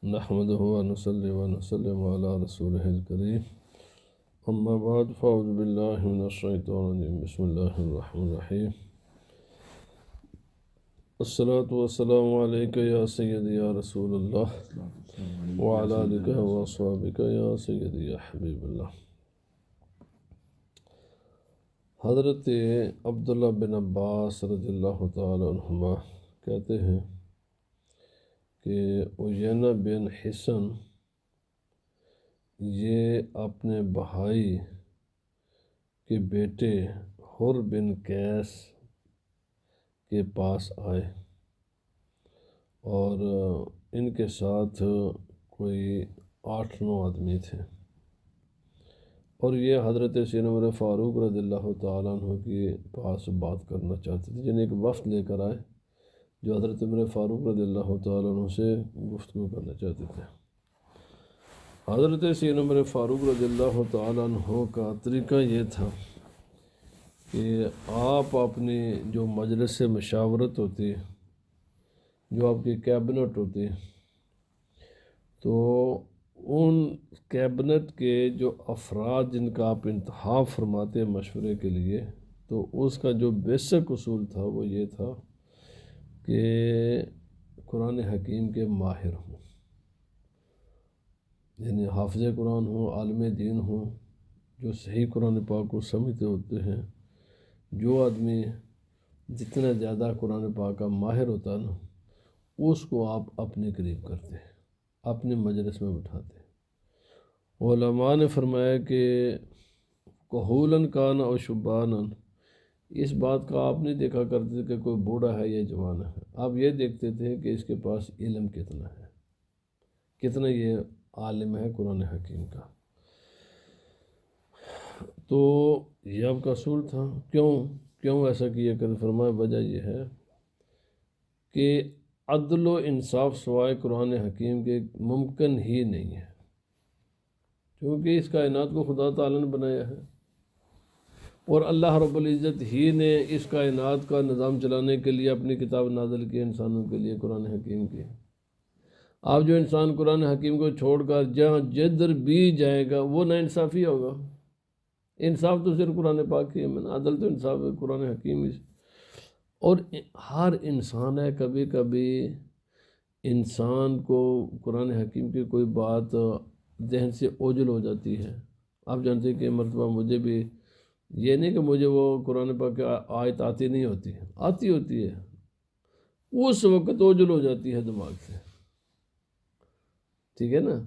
نحمده ونصلي ونسلم على رسوله الكريم أما بعد فأعوذ بالله من الشيطان الرجيم بسم الله الرحمن الرحيم الصلاة والسلام عليك يا سيدي يا رسول الله وعلى آلك وأصحابك يا سيدي يا حبيب الله۔ حضرت عبداللہ بن عباس رضی اللہ تعالی عنہما کہتے ہیں کہ عیینہ بن حصن یہ اپنے بھائی کے بیٹے حر بن قیس کے پاس آئے اور ان کے ساتھ کوئی 8-9 آدمی تھے، اور یہ حضرت سیدنا عمر فاروق رضی اللہ تعالیٰ عنہ کے پاس بات کرنا چاہتے تھے، یعنی ایک وفد لے کر آئے جو حضرت عمر فاروق رضی اللہ تعالیٰ عنہ سے گفتگو کرنا چاہتے تھے۔ حضرت سیدنا عمر فاروق رضی اللہ تعالیٰ عنہ کا طریقہ یہ تھا کہ آپ اپنی جو مجلس مشاورت ہوتی، جو آپ کی کیبنٹ ہوتی، تو ان کیبنٹ کے جو افراد جن کا آپ انتخاب فرماتے مشورے کے لیے، تو اس کا جو بیسک اصول تھا وہ یہ تھا کہ قرآن حکیم کے ماہر ہوں، یعنی حافظ قرآن ہوں، عالم دین ہوں، جو صحیح قرآن پاک کو سمجھتے ہوتے ہیں۔ جو آدمی جتنا زیادہ قرآن پاک کا ماہر ہوتا ہے نا، اس کو آپ اپنے قریب کرتے ہیں، اپنے مجلس میں بٹھاتے ہیں۔ علماء نے فرمایا کہ کہولاً کان او شباناً، اس بات کا آپ نہیں دیکھا کرتے کہ کوئی بوڑھا ہے یا جوان ہے، آپ یہ دیکھتے تھے کہ اس کے پاس علم کتنا ہے، کتنا یہ عالم ہے قرآن حکیم کا۔ تو یہ آپ کا اصول تھا۔ کیوں ایسا کیا کرتے؟ فرمایا وجہ یہ ہے کہ عدل و انصاف سوائے قرآن حکیم کے ممکن ہی نہیں ہے، کیونکہ اس کائنات کو خدا تعالیٰ نے بنایا ہے، اور اللہ رب العزت ہی نے اس کائنات کا نظام چلانے کے لیے اپنی کتاب نازل کی انسانوں کے لیے، قرآن حکیم کی۔ آپ جو انسان قرآن حکیم کو چھوڑ کر جہاں جدھر بھی جائے گا وہ نا انصافی ہوگا۔ انصاف تو صرف قرآن پاک کی ہے، عدل تو انصاف ہے قرآن حکیم ہی۔ اور ہر انسان ہے، کبھی کبھی انسان کو قرآن حکیم کی کوئی بات ذہن سے اوجھل ہو جاتی ہے۔ آپ جانتے ہیں کہ مرتبہ مجھے بھی، یہ نہیں کہ مجھے وہ قرآن پاک کی آیت آتی نہیں ہوتی، آتی ہوتی ہے، اس وقت اوجھل ہو جاتی ہے دماغ سے، ٹھیک ہے نا۔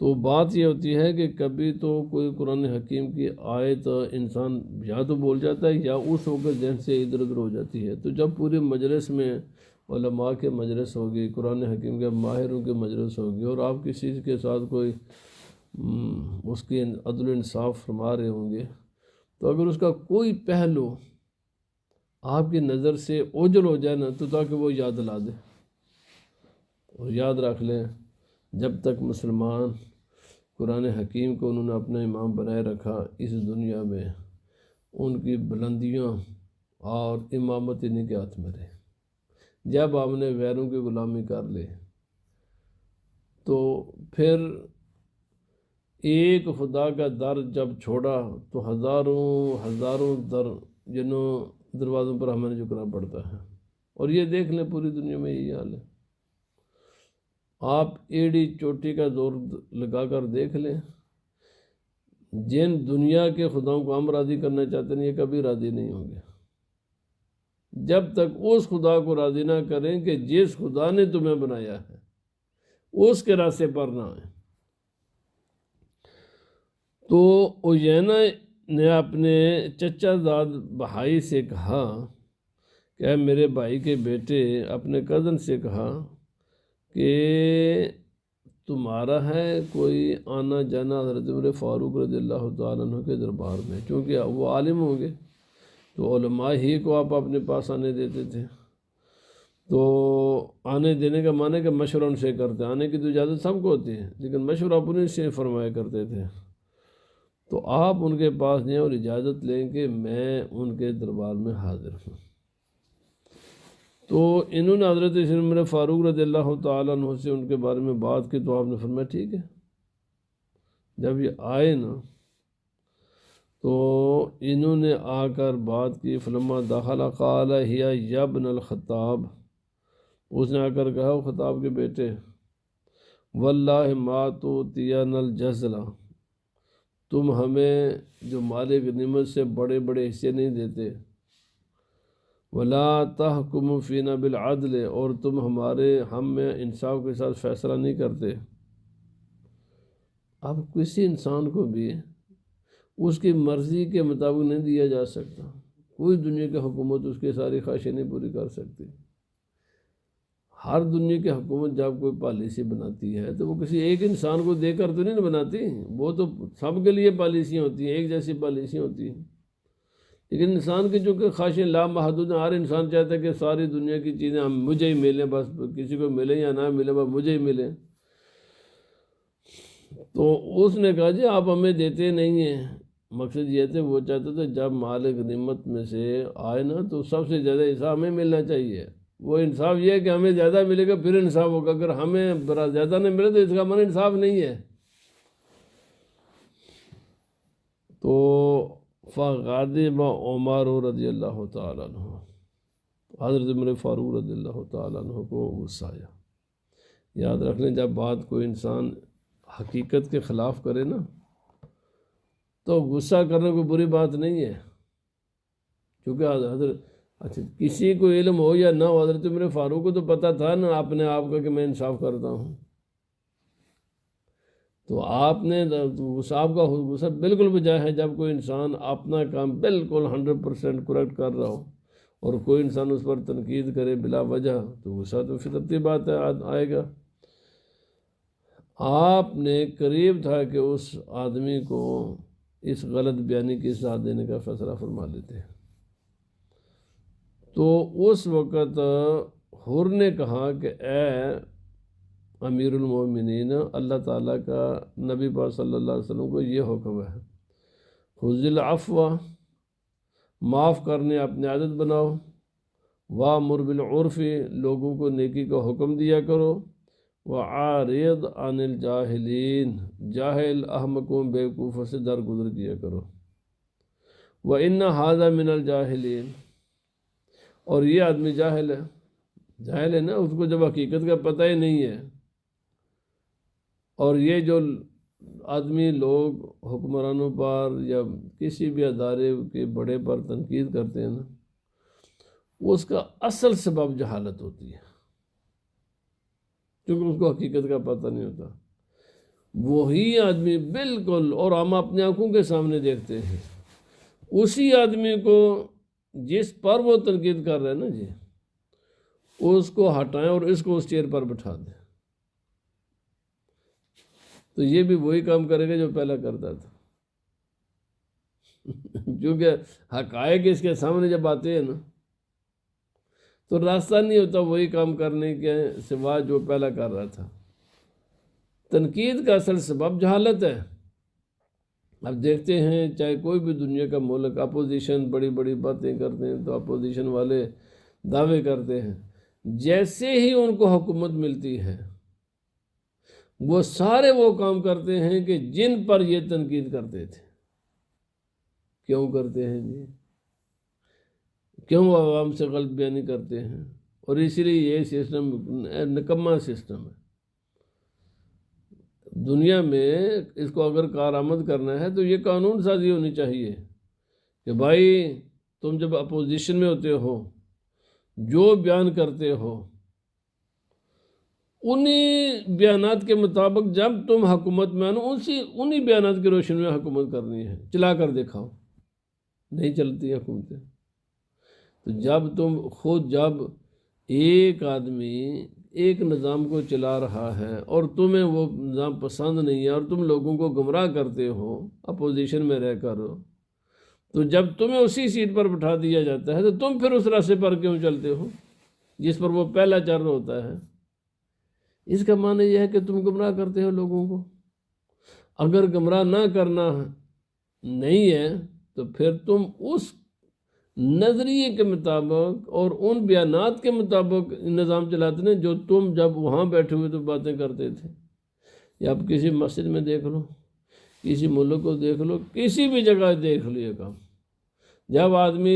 تو بات یہ ہوتی ہے کہ کبھی تو کوئی قرآن حکیم کی آیت انسان یا تو بول جاتا ہے یا اس وقت ذہن سے ادھر ادھر ہو جاتی ہے۔ تو جب پورے مجلس میں علماء کے مجلس ہوگی، قرآن حکیم کے ماہروں کے مجلس ہوگی، اور آپ کسی کے ساتھ کوئی اس کی عدل و انصاف فرما رہے ہوں گے، تو اگر اس کا کوئی پہلو آپ کی نظر سے اوجھل ہو جائے نا، تو تاکہ وہ یاد دلا دے، اور یاد رکھ لیں جب تک مسلمان قرآن حکیم کو انہوں نے اپنا امام بنائے رکھا اس دنیا میں، ان کی بلندیاں اور امامت انہیں کے ہاتھ میں رہے۔ جب آپ نے غیروں کی غلامی کر لی تو پھر ایک خدا کا در جب چھوڑا تو ہزاروں در جنوں دروازوں پر ہمیں جھکنا پڑتا ہے، اور یہ دیکھ لیں پوری دنیا میں یہی حال ہے۔ آپ ایڑی چوٹی کا زور لگا کر دیکھ لیں، جن دنیا کے خداؤں کو ہم راضی کرنا چاہتے ہیں یہ کبھی راضی نہیں ہوں گے جب تک اس خدا کو راضی نہ کریں کہ جس خدا نے تمہیں بنایا ہے اس کے راستے پر نہ آئیں۔ تو عیینہ نے اپنے چچا زاد بھائی سے کہا کہ اے میرے بھائی کے بیٹے، اپنے کزن سے کہا کہ تمہارا ہے کوئی آنا جانا حضرت عمر فاروق رضی اللہ تعالیٰ عنہ کے دربار میں، چونکہ وہ عالم ہوں گے تو علماء ہی کو آپ اپنے پاس آنے دیتے تھے۔ تو آنے دینے کا معنی کہ مشورہ ان سے کرتے، آنے کی تو اجازت سب کو ہوتی ہے، لیکن مشورہ اپنے سے فرمایا کرتے تھے۔ تو آپ ان کے پاس جائیں اور اجازت لیں کہ میں ان کے دربار میں حاضر ہوں۔ تو انہوں نے حضرت عمر فاروق رضی اللہ تعالیٰ عنہ سے ان کے بارے میں بات کی، تو آپ نے فرمایا ٹھیک ہے۔ جب یہ آئے نا تو انہوں نے آ کر بات کی، فلما دخل قال ہی یا ابن الخطاب، اس نے آ کر کہا وہ خطاب کے بیٹے، واللہ ما توتینا الجزلہ، تم ہمیں جو مال غنیمت سے بڑے بڑے حصے نہیں دیتے، ولا تحکم فینا بالعدل، اور تم ہم میں انصاف کے ساتھ فیصلہ نہیں کرتے۔ اب کسی انسان کو بھی اس کی مرضی کے مطابق نہیں دیا جا سکتا، کوئی دنیا کی حکومت اس کی ساری خواہشیں نہیں پوری کر سکتی۔ ہر دنیا کی حکومت جب کوئی پالیسی بناتی ہے تو وہ کسی ایک انسان کو دے کر تو نہیں بناتی، وہ تو سب کے لیے پالیسیاں ہوتی ہیں، ایک جیسی پالیسیاں ہوتی ہیں۔ لیکن انسان کی جو کہ خواہشیں لامحدود ہیں، ہر انسان چاہتا ہے کہ ساری دنیا کی چیزیں مجھے ہی ملیں، بس کسی کو ملیں یا نہ ملیں، بس مجھے ہی ملیں۔ تو اس نے کہا جی آپ ہمیں دیتے نہیں ہیں، مقصد یہ تھے وہ چاہتے تھے جب مال غنیمت میں سے آئے نا تو سب سے زیادہ حصہ ہمیں ملنا چاہیے۔ وہ انصاف یہ ہے کہ ہمیں زیادہ ملے گا پھر انصاف ہوگا، اگر ہمیں برا زیادہ نہیں ملے تو اس کا من انصاف نہیں ہے۔ تو فغاضب عمر رضی اللہ تعالیٰ عنہ، حضرت عمر فاروق رضی اللہ تعالیٰ عنہ کو غصہ آیا۔ یاد رکھ لیں جب بات کوئی انسان حقیقت کے خلاف کرے نا تو غصہ کرنا کوئی بری بات نہیں ہے، کیونکہ حضرت کسی کو علم ہو یا نہ ہو، حضرت عمر فاروق کو تو پتہ تھا نا اپنے آپ کا کہ میں انصاف کرتا ہوں۔ تو آپ نے آپ کا غصہ بالکل بجائے ہے جب کوئی انسان اپنا کام بالکل 100% کریکٹ کر رہا ہو اور کوئی انسان اس پر تنقید کرے بلا وجہ، تو غصہ تو فطرتی بات ہے آئے گا۔ آپ نے قریب تھا کہ اس آدمی کو اس غلط بیانی کی سزا دینے کا فیصلہ فرما لیتے۔ تو اس وقت حر نے کہا کہ اے امیر المومنین، اللہ تعالیٰ کا نبی پاک صلی اللہ علیہ وسلم کو یہ حکم ہے، خذ العفو، معاف کرنے اپنی عادت بناؤ، وامر بالعرف، لوگوں کو نیکی کا حکم دیا کرو، وعارض عن الجاہلین، جاہل احمقوں بیوقوفوں سے درگزر کیا کرو، وَإِنَّ هَذَا مِنَ الْجَاهِلِينَ، اور یہ آدمی جاہل ہے نا، اس کو جب حقیقت کا پتہ ہی نہیں ہے۔ اور یہ جو آدمی لوگ حکمرانوں پر یا کسی بھی ادارے کے بڑے پر تنقید کرتے ہیں نا، اس کا اصل سبب جہالت ہوتی ہے، کیونکہ اس کو حقیقت کا پتہ نہیں ہوتا۔ وہی آدمی بالکل، اور ہم اپنے آنکھوں کے سامنے دیکھتے ہیں، اسی آدمی کو جس پر وہ تنقید کر رہے ہیں نا جی، اس کو ہٹائیں اور اس کو اس چیئر پر بٹھا دیں، تو یہ بھی وہی کام کرے گا جو پہلا کرتا تھا۔ کیونکہ حقائق اس کے سامنے جب آتے ہیں نا تو راستہ نہیں ہوتا وہی کام کرنے کے سوا جو پہلا کر رہا تھا۔ تنقید کا اصل سبب جہالت ہے۔ اب دیکھتے ہیں چاہے کوئی بھی دنیا کا ملک، اپوزیشن بڑی بڑی باتیں کرتے ہیں تو اپوزیشن والے دعوے کرتے ہیں، جیسے ہی ان کو حکومت ملتی ہے وہ سارے وہ کام کرتے ہیں کہ جن پر یہ تنقید کرتے تھے۔ کیوں کرتے ہیں جی؟ کیوں عوام سے غلط بیانی کرتے ہیں؟ اور اسی لیے یہ سسٹم نکما سسٹم ہے۔ دنیا میں اس کو اگر کارآمد کرنا ہے تو یہ قانون سازی ہونی چاہیے کہ بھائی تم جب اپوزیشن میں ہوتے ہو، جو بیان کرتے ہو انہی بیانات کے مطابق جب تم حکومت میں آنو انہی بیانات کی روشنی میں حکومت کرنی ہے، چلا کر دکھاؤ۔ نہیں چلتی حکومتیں۔ تو جب ایک آدمی ایک نظام کو چلا رہا ہے اور تمہیں وہ نظام پسند نہیں ہے اور تم لوگوں کو گمراہ کرتے ہو اپوزیشن میں رہ کر، تو جب تمہیں اسی سیٹ پر بٹھا دیا جاتا ہے تو تم پھر اس راستے پر کیوں چلتے ہو جس پر وہ پہلا چل رہا ہوتا ہے؟ اس کا معنی یہ ہے کہ تم گمراہ کرتے ہو لوگوں کو۔ اگر گمراہ نہ کرنا نہیں ہے تو پھر تم اس نظریے کے مطابق اور ان بیانات کے مطابق نظام چلاتے ہیں جو تم جب وہاں بیٹھے ہوئے تو باتیں کرتے تھے. یا آپ کسی مسجد میں دیکھ لو، کسی ملک کو دیکھ لو، کسی بھی جگہ دیکھ لو یہ کام. جب آدمی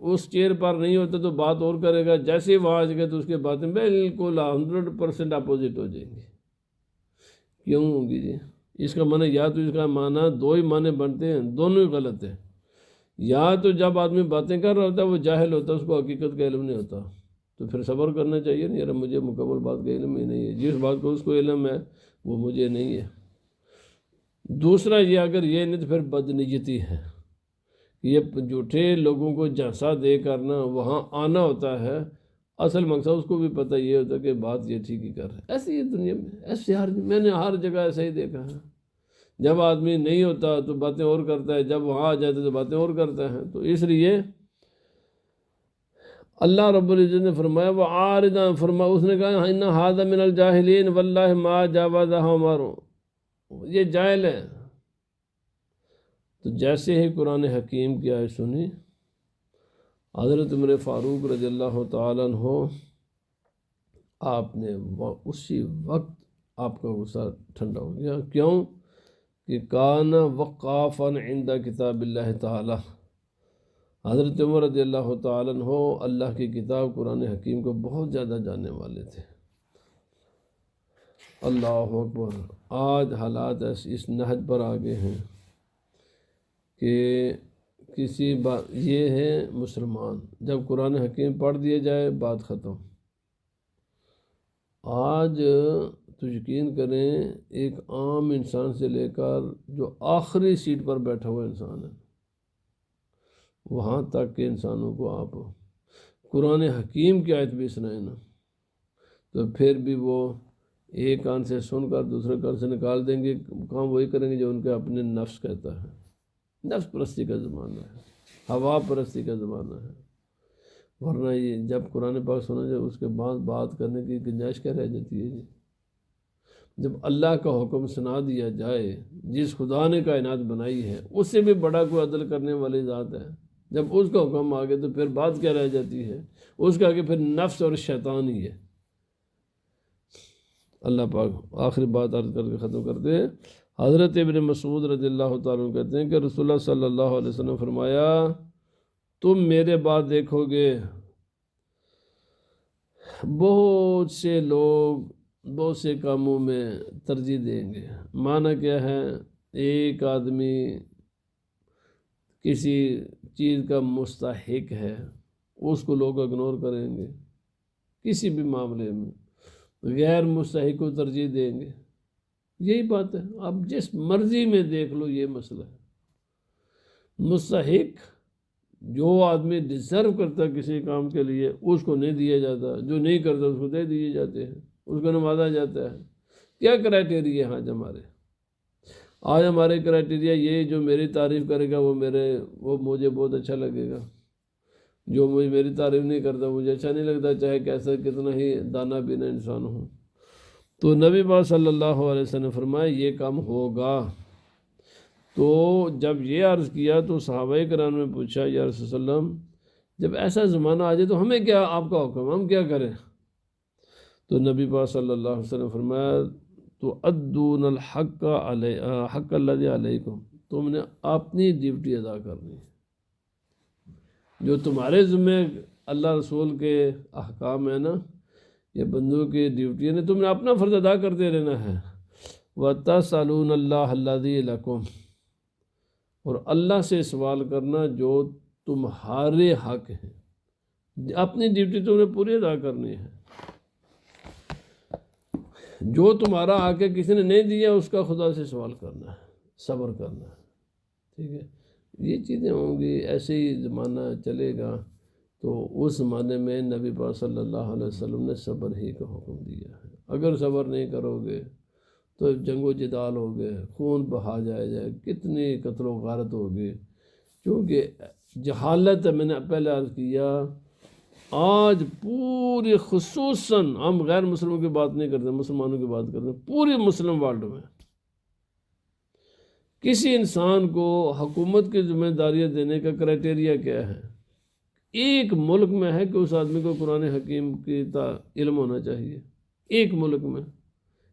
اس چیئر پر نہیں ہوتا تو بات اور کرے گا، جیسے ہی وہاں آ گئے تو اس کے باتیں بالکل 100% اپوزٹ ہو جائیں گی. کیوں ہوگی جی؟ اس کا معنی یا تو اس کا معنی دو ہی معنی بنتے ہیں، دونوں ہی غلط ہیں. یا تو جب آدمی باتیں کر رہا ہوتا ہے وہ جاہل ہوتا ہے، اس کو حقیقت کا علم نہیں ہوتا، تو پھر صبر کرنا چاہیے. نہیں یار مجھے مکمل بات کا علم ہی نہیں ہے، جس بات کو اس کو علم ہے وہ مجھے نہیں ہے. دوسرا یہ اگر یہ نہیں تو پھر بدنیتی ہے. یہ جھوٹے لوگوں کو جھانسا دے کرنا وہاں آنا ہوتا ہے، اصل مقصد اس کو بھی پتہ یہ ہوتا ہے کہ بات یہ ٹھیک ہی کر رہا ہے. ایسے ہی دنیا میں، ایسے میں نے ہر جگہ ایسا ہی دیکھا ہے. جب آدمی نہیں ہوتا تو باتیں اور کرتا ہے، جب وہاں آ جاتے تو باتیں اور کرتا ہے. تو اس لیے اللہ رب العزت نے فرمایا وہ عارضاً فرمایا، اس نے کہا ان ھذا من الجاہلین واللہ ما جاوزہ عمر، یہ جاہل ہے. تو جیسے ہی قرآن حکیم کی آیت سنی، حضرت عمر فاروق رضی اللہ تعالیٰ عنہ آپ نے اسی وقت آپ کا غصہ ٹھنڈا ہو گیا. کیوں کہ کان وقافا عند کتاب اللہ تعالیٰ، حضرت عمر رضی اللہ تعالیٰ عنہ اللہ کی کتاب قرآن حکیم کو بہت زیادہ جاننے والے تھے. اللہ اکبر. آج حالات اس نہج پر آگے ہیں کہ کسی یہ ہے مسلمان، جب قرآن حکیم پڑھ دیے جائے بات ختم. آج تو یقین کریں ایک عام انسان سے لے کر جو آخری سیٹ پر بیٹھا ہوا انسان ہے، وہاں تک کہ انسانوں کو آپ قرآن حکیم کی آیت بھی سنائیں نا تو پھر بھی وہ ایک کان سے سن کر دوسرے کان سے نکال دیں گے. کام وہی کریں گے جو ان کے اپنے نفس کہتا ہے. نفس پرستی کا زمانہ ہے، ہوا پرستی کا زمانہ ہے. ورنہ یہ جب قرآن پاک سنا جائے اس کے بعد بات کرنے کی گنجائش کیا رہ جاتی ہے جی؟ جب اللہ کا حکم سنا دیا جائے، جس خدا نے کائنات بنائی ہے اس سے بھی بڑا کوئی عدل کرنے والی ذات ہے، جب اس کا حکم آ گیا تو پھر بات کیا رہ جاتی ہے؟ اس کا آگے پھر نفس اور شیطان ہی ہے. اللہ پاک آخری بات عرض کر کے ختم کرتے ہیں. حضرت ابن مسعود رضی اللہ تعالیٰ عنہ کہتے ہیں کہ رسول اللہ صلی اللہ علیہ وسلم فرمایا تم میرے بعد دیکھو گے بہت سے لوگ بہت سے کاموں میں ترجیح دیں گے. معنی کیا ہے؟ ایک آدمی کسی چیز کا مستحق ہے، اس کو لوگ اگنور کریں گے. کسی بھی معاملے میں غیر مستحق کو ترجیح دیں گے. یہی بات ہے. اب جس مرضی میں دیکھ لو یہ مسئلہ ہے. مستحق جو آدمی ڈیزرو کرتا ہے کسی کام کے لیے اس کو نہیں دیا جاتا، جو نہیں کرتا اس کو دے دیے جاتے ہیں، اس کو نوازا جاتا ہے. کیا کرائٹیریا ہے آج ہمارے کرائٹیریا یہ جو میری تعریف کرے گا وہ مجھے بہت اچھا لگے گا، جو میری تعریف نہیں کرتا مجھے اچھا نہیں لگتا، چاہے کیسا کتنا ہی دانا بینا انسان ہو. تو نبی پاک صلی اللہ علیہ وسلم نے فرمایا یہ کام ہوگا. تو جب یہ عرض کیا تو صحابہ کرام نے پوچھا یا رسول اللہ علیہ وسلم جب ایسا زمانہ آ جائے تو ہمیں کیا، آپ کا حکم، ہم کیا کریں؟ تو نبی پاک صلی اللہ علیہ وسلم فرمایا تو ادون الحق حق الذی علیکم، تم نے اپنی ڈیوٹی ادا کرنی ہے. جو تمہارے ذمہ اللہ رسول کے احکام ہیں نا، یہ بندوں کی ڈیوٹی ہے نا، تم نے اپنا فرض ادا کرتے رہنا ہے. وَتَسْأَلُونَ اللَّهَ الَّذِي لَكُمْ، اور اللہ سے سوال کرنا جو تمہارے حق ہیں. اپنی ڈیوٹی تم نے پوری ادا کرنی ہے. جو تمہارا حق ہے کسی نے نہیں دیا اس کا خدا سے سوال کرنا ہے، صبر کرنا ہے. ٹھیک ہے، یہ چیزیں ہوں گی. ایسے ہی زمانہ چلے گا تو اس زمانے میں نبی پاک صلی اللہ علیہ وسلم نے صبر ہی کا حکم دیا ہے. اگر صبر نہیں کرو گے تو جنگ و جدال ہوگے، خون بہا جائے، کتنی قتل و غارت ہوگی. کیونکہ جہالت میں نے پہلے عرض کیا آج پوری، خصوصاً ہم غیر مسلموں کی بات نہیں کرتے، مسلمانوں کی بات کرتے ہیں، پوری مسلم ورلڈ میں کسی انسان کو حکومت کی ذمہ داریاں دینے کا کرائٹیریا کیا ہے؟ ایک ملک میں ہے کہ اس آدمی کو قرآن حکیم کی علم ہونا چاہیے، ایک ملک میں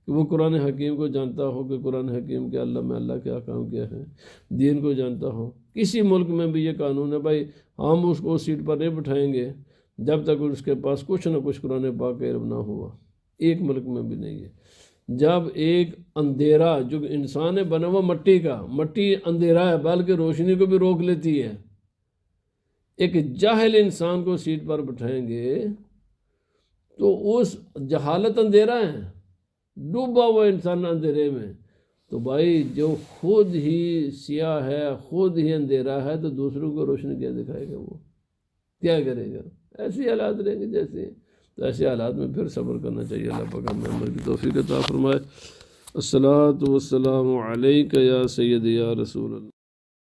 کہ وہ قرآن حکیم کو جانتا ہو کہ قرآن حکیم کے اللہ کے احکام کیا ہیں، دین کو جانتا ہو۔ کسی ملک میں بھی یہ قانون ہے بھائی ہم اس کو سیٹ پر نہیں بٹھائیں گے جب تک اس کے پاس کچھ نہ کچھ قرآن پاک کا علم نہ ہوا، ایک ملک میں بھی نہیں ہے۔ جب ایک اندھیرا جو انسان ہے بنا ہوا مٹی کا، مٹی اندھیرا ہے بلکہ روشنی کو بھی روک لیتی ہے، ایک جاہل انسان کو سیٹ پر بٹھائیں گے تو اس جہالت اندھیرا ہے، ڈوبا ہوا انسان اندھیرے میں، تو بھائی جو خود ہی سیاہ ہے، خود ہی اندھیرا ہے، تو دوسروں کو روشنی کیا دکھائے گا، وہ کیا کرے گا؟ ایسے حالات رہیں گے جیسے، تو ایسے حالات میں پھر صبر کرنا چاہیے۔ اللہ پاک ہمیں عمل کی توفیق عطا فرمائے۔ الصلاۃ والسلام علیک یا سیدی یا رسول اللہ۔